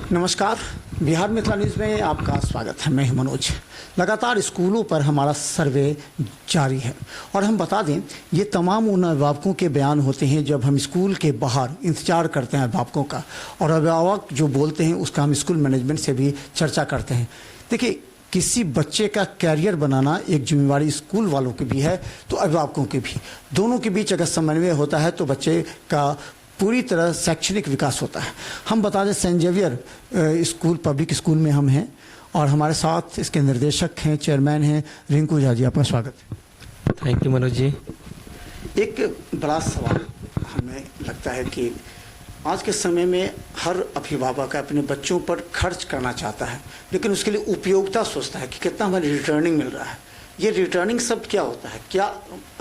नमस्कार, बिहार मिथिला न्यूज़ में आपका स्वागत है। मैं हूं मनोज। लगातार स्कूलों पर हमारा सर्वे जारी है और हम बता दें, ये तमाम उन अभिभावकों के बयान होते हैं जब हम स्कूल के बाहर इंतजार करते हैं अभिभावकों का, और अभिभावक जो बोलते हैं उसका हम स्कूल मैनेजमेंट से भी चर्चा करते हैं। देखिए, किसी बच्चे का कैरियर बनाना एक जिम्मेवारी स्कूल वालों की भी है तो अभिभावकों की भी। दोनों के बीच अगर समन्वय होता है तो बच्चे का पूरी तरह शैक्षणिक विकास होता है। हम बता दें, Saint Xavier school public school में हम हैं और हमारे साथ इसके निर्देशक हैं, चेयरमैन हैं रिंकू झा जी। आपका स्वागत है। Thank you Manoj ji. एक बड़ा सवाल हमें लगता है कि आज के समय में हर अभिभावक अपने बच्चों पर खर्च करना चाहता है, लेकिन उसके लिए उपयोगिता सोचता है कि कितना हमें रिटर्निंग मिल रहा है। ये रिटर्निंग सब क्या होता है, क्या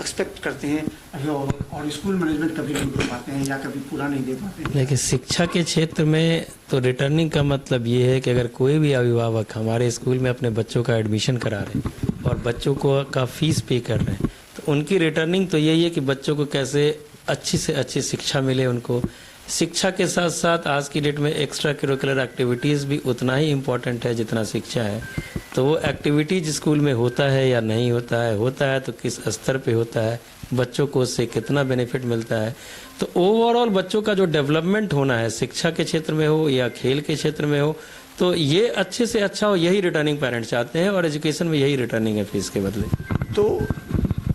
एक्सपेक्ट करते हैं अभिभावक, और स्कूल मैनेजमेंट कभी नहीं दे पाते हैं या कभी पूरा नहीं दे पाते हैं? लेकिन शिक्षा के क्षेत्र में तो रिटर्निंग का मतलब ये है कि अगर कोई भी अभिभावक हमारे स्कूल में अपने बच्चों का एडमिशन करा रहे हैं और बच्चों को का फीस पे कर रहे हैं, तो उनकी रिटर्निंग तो यही है कि बच्चों को कैसे अच्छी से अच्छी शिक्षा मिले। उनको शिक्षा के साथ साथ आज की डेट में एक्स्ट्रा करिकुलर एक्टिविटीज़ भी उतना ही इम्पोर्टेंट है जितना शिक्षा है। तो वो एक्टिविटीज स्कूल में होता है या नहीं होता है तो किस स्तर पे होता है, बच्चों को उससे कितना बेनिफिट मिलता है। तो ओवरऑल बच्चों का जो डेवलपमेंट होना है, शिक्षा के क्षेत्र में हो या खेल के क्षेत्र में हो, तो ये अच्छे से अच्छा हो, यही रिटर्निंग पेरेंट्स चाहते हैं और एजुकेशन में यही रिटर्निंग है फीस के बदले। तो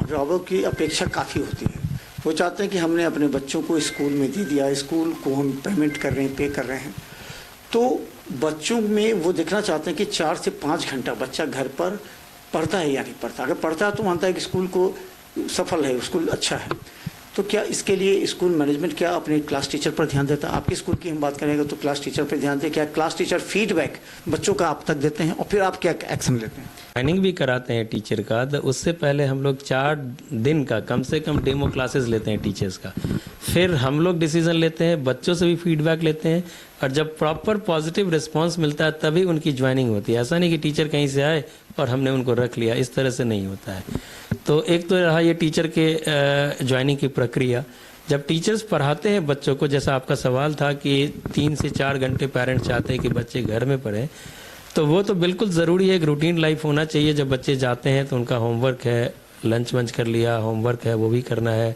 अभिभावक की अपेक्षा काफ़ी होती है, वो चाहते हैं कि हमने अपने बच्चों को स्कूल में दे दिया, स्कूल को हम पेमेंट कर रहे हैं, पे कर रहे हैं, तो बच्चों में वो देखना चाहते हैं कि 4 से 5 घंटा बच्चा घर पर पढ़ता है या नहीं पढ़ता। अगर पढ़ता है तो मानता है कि स्कूल को सफल है, स्कूल अच्छा है। तो क्या इसके लिए स्कूल मैनेजमेंट क्या अपने क्लास टीचर पर ध्यान देता है? आपके स्कूल की हम बात करेंगे तो क्लास टीचर पर ध्यान दें। क्या क्लास टीचर फीडबैक बच्चों का आप तक देते हैं और फिर आप क्या एक्शन लेते हैं? ट्रेनिंग भी कराते हैं टीचर का, तो उससे पहले हम लोग 4 दिन का कम से कम डेमो क्लासेस लेते हैं टीचर्स का। फिर हम लोग डिसीजन लेते हैं, बच्चों से भी फीडबैक लेते हैं, और जब प्रॉपर पॉजिटिव रिस्पांस मिलता है तभी उनकी ज्वाइनिंग होती है। ऐसा नहीं कि टीचर कहीं से आए और हमने उनको रख लिया, इस तरह से नहीं होता है। तो एक तो रहा ये टीचर के ज्वाइनिंग की प्रक्रिया। जब टीचर्स पढ़ाते हैं बच्चों को, जैसा आपका सवाल था कि 3 से 4 घंटे पेरेंट्स चाहते हैं कि बच्चे घर में पढ़ें, तो वो तो बिल्कुल ज़रूरी है। एक रूटीन लाइफ होना चाहिए। जब बच्चे जाते हैं तो उनका होमवर्क है, लंच वंच कर लिया, होमवर्क है वो भी करना है,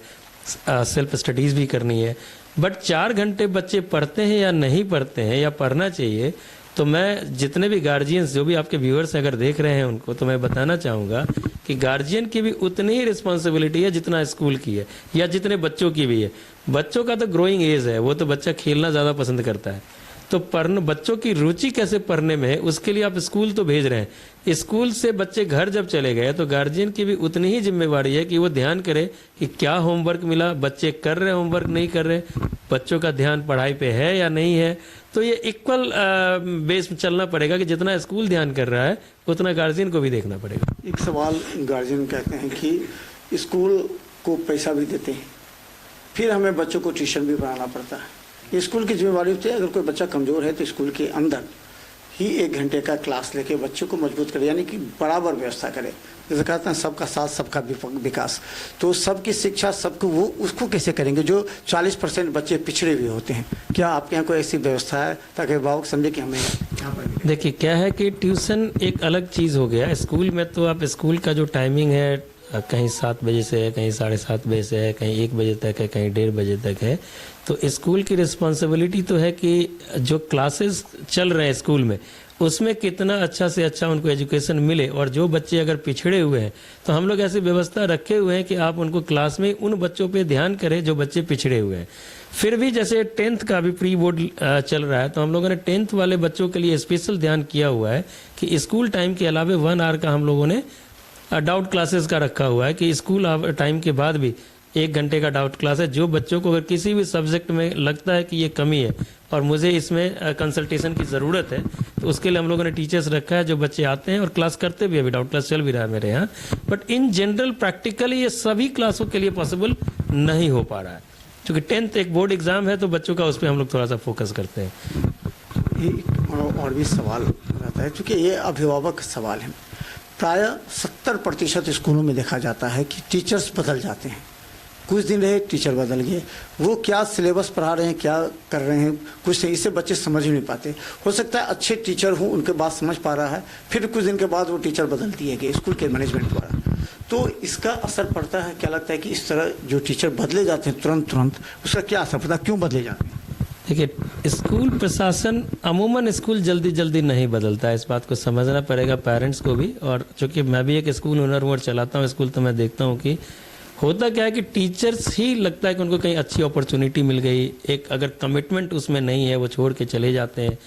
सेल्फ स्टडीज़ भी करनी है। बट 4 घंटे बच्चे पढ़ते हैं या नहीं पढ़ते हैं या पढ़ना चाहिए, तो मैं जितने भी गार्जियंस, जो भी आपके व्यूअर्स अगर देख रहे हैं उनको, तो मैं बताना चाहूँगा कि गार्जियन की भी उतनी ही रिस्पॉन्सिबिलिटी है जितना स्कूल की है या जितने बच्चों की भी है। बच्चों का तो ग्रोइंग एज है, वो तो बच्चा खेलना ज़्यादा पसंद करता है। तो बच्चों की रुचि कैसे पढ़ने में है, उसके लिए आप स्कूल तो भेज रहे हैं। स्कूल से बच्चे घर जब चले गए तो गार्जियन की भी उतनी ही जिम्मेवारी है कि वो ध्यान करे कि क्या होमवर्क मिला, बच्चे कर रहे, होमवर्क नहीं कर रहे, बच्चों का ध्यान पढ़ाई पे है या नहीं है। तो ये इक्वल बेस में चलना पड़ेगा कि जितना स्कूल ध्यान कर रहा है उतना गार्जियन को भी देखना पड़ेगा। एक सवाल गार्जियन कहते हैं कि स्कूल को पैसा भी देते हैं, फिर हमें बच्चों को ट्यूशन भी पढ़ाना पड़ता है। स्कूल की जिम्मेवारी होती है, अगर कोई बच्चा कमज़ोर है तो स्कूल के अंदर ही 1 घंटे का क्लास लेके बच्चों को मजबूत करे, यानी कि बराबर व्यवस्था करे। जैसे कहते हैं सबका साथ सबका विकास, तो सबकी शिक्षा सबको, वो उसको कैसे करेंगे जो 40% बच्चे पिछड़े हुए होते हैं? क्या आपके यहाँ कोई ऐसी व्यवस्था है ताकि अभिभावक समझे कि हमें यहाँ पर? देखिए, क्या है कि ट्यूशन एक अलग चीज़ हो गया। स्कूल में तो आप स्कूल का जो टाइमिंग है, कहीं 7 बजे से है, कहीं 7:30 बजे से है, कहीं 1 बजे तक है, कहीं 1:30 बजे तक है। तो स्कूल की रिस्पॉन्सिबिलिटी तो है कि जो क्लासेस चल रहे हैं स्कूल में, उसमें कितना अच्छा से अच्छा उनको एजुकेशन मिले। और जो बच्चे अगर पिछड़े हुए हैं तो हम लोग ऐसी व्यवस्था रखे हुए हैं कि आप उनको क्लास में उन बच्चों पे ध्यान करें जो बच्चे पिछड़े हुए हैं। फिर भी जैसे 10th का भी प्री बोर्ड चल रहा है, तो हम लोगों ने 10th वाले बच्चों के लिए स्पेशल ध्यान किया हुआ है कि स्कूल टाइम के अलावा 1 आवर का हम लोगों ने डाउट क्लासेस का रखा हुआ है कि स्कूल टाइम के बाद भी 1 घंटे का डाउट क्लास है। जो बच्चों को अगर किसी भी सब्जेक्ट में लगता है कि ये कमी है और मुझे इसमें कंसल्टेशन की ज़रूरत है, तो उसके लिए हम लोगों ने टीचर्स रखा है जो बच्चे आते हैं और क्लास करते भी, अभी डाउट क्लास चल भी रहा है मेरे यहाँ। बट इन जनरल प्रैक्टिकली ये सभी क्लासों के लिए पॉसिबल नहीं हो पा रहा है, क्योंकि 10th एक बोर्ड एग्ज़ाम है, तो बच्चों का उस पर हम लोग थोड़ा सा फोकस करते हैं। और भी सवाल रहता है, क्योंकि ये अभिभावक सवाल है। प्रायः 70% स्कूलों में देखा जाता है कि टीचर्स बदल जाते हैं, कुछ दिन रहे टीचर बदल गए, वो क्या सिलेबस पढ़ा रहे हैं, क्या कर रहे हैं, कुछ नहीं, इससे बच्चे समझ ही नहीं पाते। हो सकता है अच्छे टीचर हों, उनके बात समझ पा रहा है, फिर कुछ दिन के बाद वो टीचर बदल दिए गए स्कूल के मैनेजमेंट द्वारा। तो इसका असर पड़ता है, क्या लगता है कि इस तरह जो टीचर बदले जाते हैं तुरंत, उसका क्या असर पड़ता है, क्यों बदले जाते हैं? देखिए, स्कूल प्रशासन अमूमन स्कूल जल्दी नहीं बदलता है, इस बात को समझना पड़ेगा पेरेंट्स को भी। और चूँकि मैं भी एक स्कूल ओनर हूँ और चलाता हूँ स्कूल, तो मैं देखता हूँ कि होता क्या है कि टीचर्स ही लगता है कि उनको कहीं अच्छी अपॉर्चुनिटी मिल गई, एक अगर कमिटमेंट उसमें नहीं है वो छोड़ के चले जाते हैं।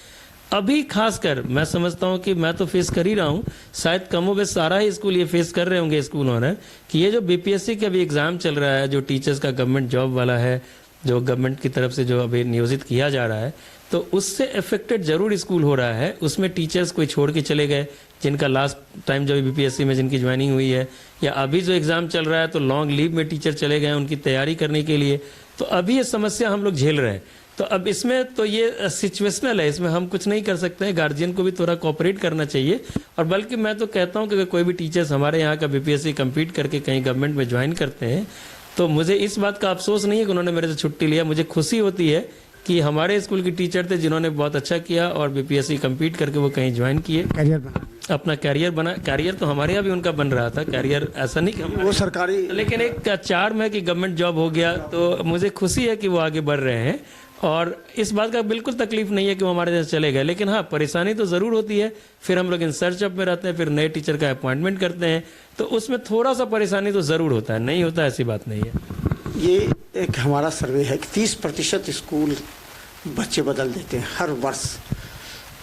अभी खासकर मैं समझता हूँ कि मैं तो फेस कर ही रहा हूँ, शायद कमोबेश सारा ही स्कूल ये फेस कर रहे होंगे स्कूल ओनर, कि ये जो बीपीएससी का भी एग्ज़ाम चल रहा है, जो टीचर्स का गवर्नमेंट जॉब वाला है, जो गवर्नमेंट की तरफ से जो अभी नियोजित किया जा रहा है, तो उससे अफेक्टेड जरूर स्कूल हो रहा है। उसमें टीचर्स कोई छोड़ के चले गए, जिनका लास्ट टाइम जब बीपीएससी में जिनकी ज्वाइनिंग हुई है, या अभी जो एग्ज़ाम चल रहा है तो लॉन्ग लीव में टीचर चले गए उनकी तैयारी करने के लिए। तो अभी ये समस्या हम लोग झेल रहे हैं। तो अब इसमें तो ये सिचुएशनल है, इसमें हम कुछ नहीं कर सकते हैं, गार्जियन को भी थोड़ा कोऑपरेट करना चाहिए। और बल्कि मैं तो कहता हूँ कि अगर कोई भी टीचर्स हमारे यहाँ का बीपीएससी कम्पीट करके कहीं गवर्नमेंट में ज्वाइन करते हैं, तो मुझे इस बात का अफसोस नहीं है कि उन्होंने मेरे से छुट्टी लिया। मुझे खुशी होती है कि हमारे स्कूल के टीचर थे जिन्होंने बहुत अच्छा किया और बीपीएससी कम्पीट करके वो कहीं ज्वाइन किए, करियर बना, अपना कैरियर बना। कैरियर तो हमारे यहाँ भी उनका बन रहा था, कैरियर ऐसा नहीं कि वो सरकारी, लेकिन एक चार्म है कि गवर्नमेंट जॉब हो गया, तो मुझे खुशी है कि वो आगे बढ़ रहे हैं। और इस बात का बिल्कुल तकलीफ नहीं है कि वो हमारे यहाँ चले गए। लेकिन हाँ, परेशानी तो ज़रूर होती है। फिर हम लोग इन सर्च अप में रहते हैं, फिर नए टीचर का अपॉइंटमेंट करते हैं, तो उसमें थोड़ा सा परेशानी तो ज़रूर होता है, नहीं होता ऐसी बात नहीं है। ये एक हमारा सर्वे है कि 30% स्कूल बच्चे बदल देते हैं हर वर्ष।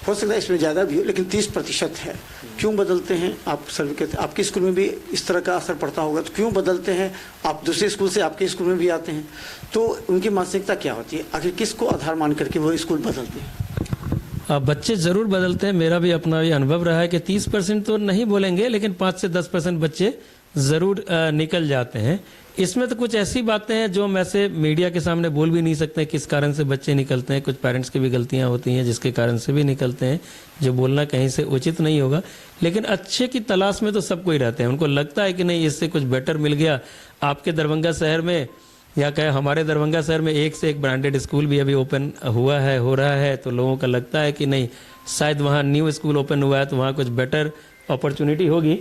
हो सकता है इसमें ज़्यादा भी हो, लेकिन 30% है। क्यों बदलते हैं? आप सर्वे के, आपके स्कूल में भी इस तरह का असर पड़ता होगा, तो क्यों बदलते हैं? आप दूसरे स्कूल से आपके स्कूल में भी आते हैं, तो उनकी मानसिकता क्या होती है? आखिर किसको आधार मान करके वो स्कूल बदलते हैं? बच्चे ज़रूर बदलते हैं। मेरा भी अपना ये अनुभव रहा है कि 30% तो नहीं बोलेंगे, लेकिन 5 से 10% बच्चे ज़रूर निकल जाते हैं। इसमें तो कुछ ऐसी बातें हैं जो हम ऐसे मीडिया के सामने बोल भी नहीं सकते किस कारण से बच्चे निकलते हैं। कुछ पेरेंट्स की भी गलतियां होती हैं जिसके कारण से भी निकलते हैं, जो बोलना कहीं से उचित नहीं होगा। लेकिन अच्छे की तलाश में तो सब कोई रहते हैं, उनको लगता है कि नहीं इससे कुछ बेटर मिल गया। आपके दरभंगा शहर में या कहे हमारे दरभंगा शहर में एक से एक ब्रांडेड स्कूल भी अभी ओपन हुआ है, हो रहा है, तो लोगों का लगता है कि नहीं शायद वहाँ न्यू स्कूल ओपन हुआ है तो वहाँ कुछ बेटर अपॉर्चुनिटी होगी।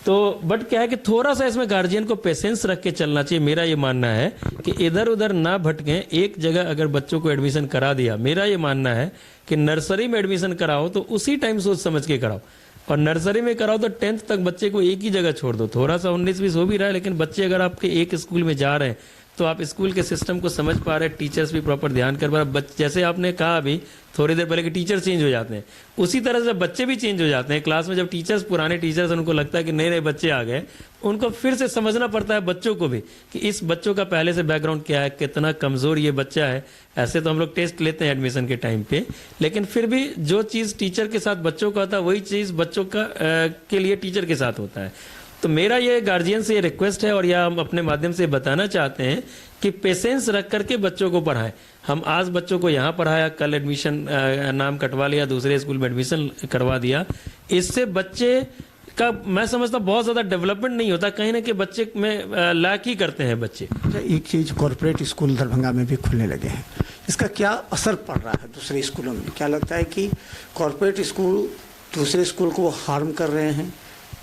तो बट क्या है कि थोड़ा सा इसमें गार्जियन को पेशेंस रख के चलना चाहिए। मेरा ये मानना है कि इधर उधर ना भटकें, एक जगह अगर बच्चों को एडमिशन करा दिया, मेरा ये मानना है कि नर्सरी में एडमिशन कराओ तो उसी टाइम सोच समझ के कराओ, और नर्सरी में कराओ तो 10th तक बच्चे को एक ही जगह छोड़ दो। थोड़ा सा 19-20 हो भी रहा है, लेकिन बच्चे अगर आपके एक स्कूल में जा रहे हैं तो आप स्कूल के सिस्टम को समझ पा रहे हैं, टीचर्स भी प्रॉपर ध्यान कर पा रहे। जैसे आपने कहा अभी थोड़ी देर पहले कि टीचर चेंज हो जाते हैं, उसी तरह से बच्चे भी चेंज हो जाते हैं। क्लास में जब टीचर्स पुराने टीचर्स उनको लगता है कि नए नए बच्चे आ गए, उनको फिर से समझना पड़ता है बच्चों को भी कि इस बच्चों का पहले से बैकग्राउंड क्या है, कितना कमज़ोर ये बच्चा है। ऐसे तो हम लोग टेस्ट लेते हैं एडमिशन के टाइम पे, लेकिन फिर भी जो चीज़ टीचर के साथ बच्चों का होता है वही चीज़ बच्चों का के लिए टीचर के साथ होता है। तो मेरा ये गार्जियन से ये रिक्वेस्ट है और या हम अपने माध्यम से बताना चाहते हैं कि पेशेंस रख करके बच्चों को पढ़ाएं। हम आज बच्चों को यहाँ पढ़ाया, कल एडमिशन नाम कटवा लिया, दूसरे स्कूल में एडमिशन करवा दिया, इससे बच्चे का मैं समझता बहुत ज़्यादा डेवलपमेंट नहीं होता, कहीं ना कहीं बच्चे में लैक ही करते हैं बच्चे। एक चीज़, कॉरपोरेट स्कूल दरभंगा में भी खुलने लगे हैं, इसका क्या असर पड़ रहा है दूसरे स्कूलों में? क्या लगता है कि कॉरपोरेट स्कूल दूसरे स्कूल को हार्म कर रहे हैं,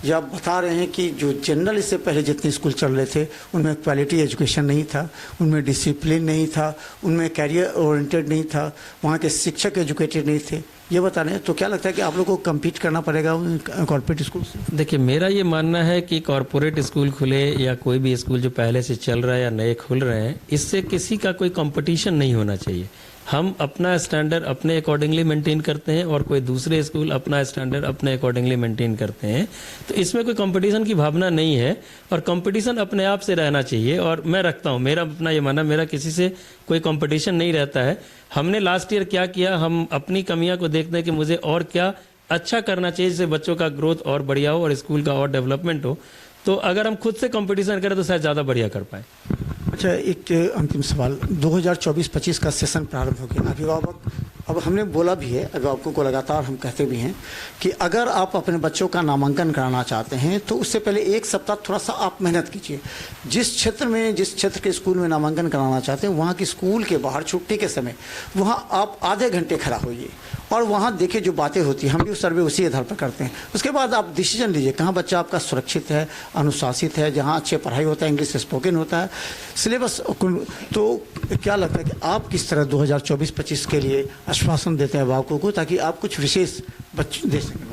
या बता रहे हैं कि जो जनरल इससे पहले जितने स्कूल चल रहे थे उनमें क्वालिटी एजुकेशन नहीं था, उनमें डिसिप्लिन नहीं था, उनमें कैरियर ओरिएंटेड नहीं था, वहाँ के शिक्षक एजुकेटेड नहीं थे, ये बता रहे हैं? तो क्या लगता है कि आप लोगों को कम्पीट करना पड़ेगा कॉर्पोरेट स्कूल से? देखिए, मेरा ये मानना है कि कॉर्पोरेट स्कूल खुले या कोई भी स्कूल जो पहले से चल रहा है या नए खुल रहे हैं, इससे किसी का कोई कंपटीशन नहीं होना चाहिए। हम अपना स्टैंडर्ड अपने अकॉर्डिंगली मेंटेन करते हैं और कोई दूसरे स्कूल अपना स्टैंडर्ड अपने अकॉर्डिंगली मेंटेन करते हैं, तो इसमें कोई कंपटीशन की भावना नहीं है और कंपटीशन अपने आप से रहना चाहिए। और मैं रखता हूँ, मेरा अपना ये मानना, मेरा किसी से कोई कंपटीशन नहीं रहता है। हमने लास्ट ईयर क्या किया, हम अपनी कमियां को देखते हैं कि मुझे और क्या अच्छा करना चाहिए जिससे बच्चों का ग्रोथ और बढ़िया हो और स्कूल का और डेवलपमेंट हो। तो अगर हम खुद से कंपटीशन करें तो शायद ज़्यादा बढ़िया कर पाए। अच्छा, एक अंतिम सवाल, 2024-25 का सेशन प्रारंभ हो गया, अभिभावक अब हमने बोला भी है, अभिभावकों को लगातार हम कहते भी हैं कि अगर आप अपने बच्चों का नामांकन कराना चाहते हैं तो उससे पहले एक सप्ताह थोड़ा सा आप मेहनत कीजिए। जिस क्षेत्र के स्कूल में नामांकन कराना चाहते हैं वहाँ की स्कूल के बाहर छुट्टी के समय वहाँ आप आधे घंटे खड़ा होइए और वहाँ देखिए जो बातें होती हैं, हम भी सर्वे उसी आधार पर करते हैं। उसके बाद आप डिसीजन लीजिए कहाँ बच्चा आपका सुरक्षित है, अनुशासित है, जहाँ अच्छे पढ़ाई होता है, इंग्लिश स्पोकन होता है, सिलेबस। तो क्या लगता है कि आप किस तरह 2024-25 के लिए आश्वासन देते हैं अभिभावकों को ताकि आप कुछ विशेष बच्चे दे सकें?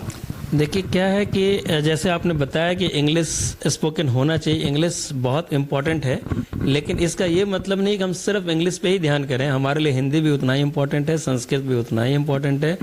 देखिए क्या है कि जैसे आपने बताया कि इंग्लिश स्पोकन होना चाहिए, इंग्लिश बहुत इम्पॉर्टेंट है, लेकिन इसका ये मतलब नहीं कि हम सिर्फ इंग्लिश पे ही ध्यान करें। हमारे लिए हिंदी भी उतना ही इम्पॉर्टेंट है, संस्कृत भी उतना ही इम्पॉर्टेंट है,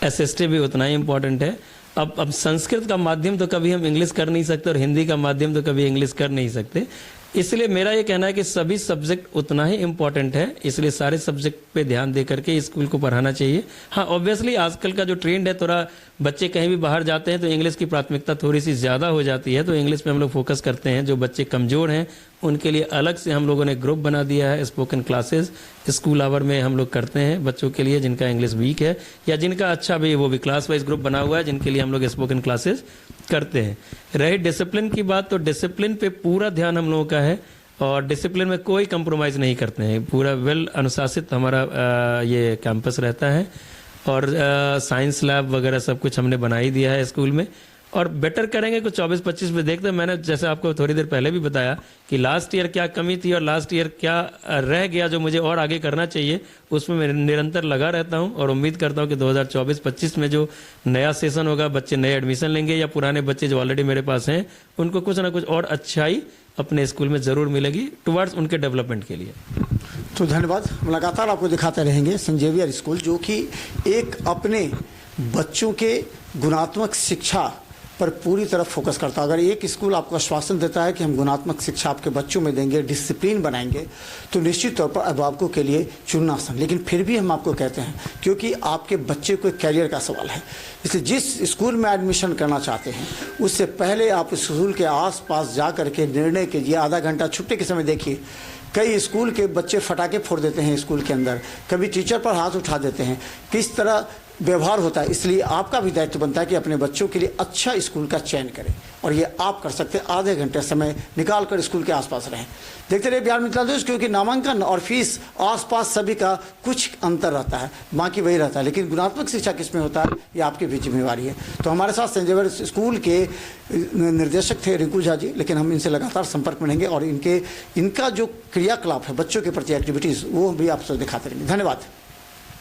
एसएसटी भी उतना ही इम्पॉर्टेंट है। अब संस्कृत का माध्यम तो कभी हम इंग्लिश कर नहीं सकते और हिंदी का माध्यम तो कभी इंग्लिश कर नहीं सकते। इसलिए मेरा ये कहना है कि सभी सब्जेक्ट उतना ही इम्पोर्टेंट है, इसलिए सारे सब्जेक्ट पे ध्यान दे करके स्कूल को पढ़ाना चाहिए। हाँ, ऑब्वियसली आजकल का जो ट्रेंड है, थोड़ा बच्चे कहीं भी बाहर जाते हैं तो इंग्लिश की प्राथमिकता थोड़ी सी ज़्यादा हो जाती है, तो इंग्लिश पे हम लोग फोकस करते हैं। जो बच्चे कमज़ोर हैं उनके लिए अलग से हम लोगों ने ग्रुप बना दिया है, स्पोकन क्लासेस स्कूल आवर में हम लोग करते हैं बच्चों के लिए जिनका इंग्लिश वीक है या जिनका अच्छा भी, वो भी क्लास वाइज ग्रुप बना हुआ है जिनके लिए हम लोग स्पोकन क्लासेस करते हैं। रही डिसिप्लिन की बात, तो डिसिप्लिन पे पूरा ध्यान हम लोगों का है और डिसिप्लिन में कोई कंप्रोमाइज़ नहीं करते हैं। पूरा वेल अनुशासित हमारा ये कैंपस रहता है और साइंस लैब वगैरह सब कुछ हमने बना ही दिया है स्कूल में और बेटर करेंगे कुछ 24-25 में। देखते हैं, मैंने जैसे आपको थोड़ी देर पहले भी बताया कि लास्ट ईयर क्या कमी थी और लास्ट ईयर क्या रह गया जो मुझे और आगे करना चाहिए, उसमें मैं निरंतर लगा रहता हूं और उम्मीद करता हूं कि 2024-25 में जो नया सेशन होगा, बच्चे नए एडमिशन लेंगे या पुराने बच्चे जो ऑलरेडी मेरे पास हैं उनको कुछ ना कुछ और अच्छाई अपने स्कूल में ज़रूर मिलेगी टुवर्ड्स उनके डेवलपमेंट के लिए। तो धन्यवाद। हम लगातार आपको दिखाते रहेंगे सेंट जेवियर स्कूल जो कि एक अपने बच्चों के गुणात्मक शिक्षा पर पूरी तरह फोकस करता है। अगर एक स्कूल आपको आश्वासन देता है कि हम गुणात्मक शिक्षा आपके बच्चों में देंगे, डिसिप्लिन बनाएंगे, तो निश्चित तौर पर अभिभावकों के लिए चुनना आसान। लेकिन फिर भी हम आपको कहते हैं क्योंकि आपके बच्चे को कैरियर का सवाल है, इसलिए जिस स्कूल में एडमिशन करना चाहते हैं उससे पहले आप स्कूल के आसपास जा करके निर्णय कीजिए। आधा घंटा छुट्टी के समय देखिए, कई स्कूल के बच्चे फटाके फोड़ देते हैं स्कूल के अंदर, कभी टीचर पर हाथ उठा देते हैं, किस तरह व्यवहार होता है। इसलिए आपका भी दायित्व बनता है कि अपने बच्चों के लिए अच्छा स्कूल का चयन करें और ये आप कर सकते हैं। आधे घंटे समय निकाल कर स्कूल के आसपास रहें। देखते रहिए बिहार मिथिला न्यूज़, क्योंकि नामांकन और फीस आसपास सभी का कुछ अंतर रहता है, बाकी वही रहता है, लेकिन गुणात्मक शिक्षा किसमें होता है ये आपकी भी जिम्मेवारी है। तो हमारे साथ सेंट जेवियर स्कूल के निर्देशक थे रिंकू झा जी, लेकिन हम इनसे लगातार संपर्क में रहेंगे और इनका जो क्रियाकलाप है बच्चों के प्रति एक्टिविटीज़ वो भी आपसे दिखाते रहेंगे। धन्यवाद।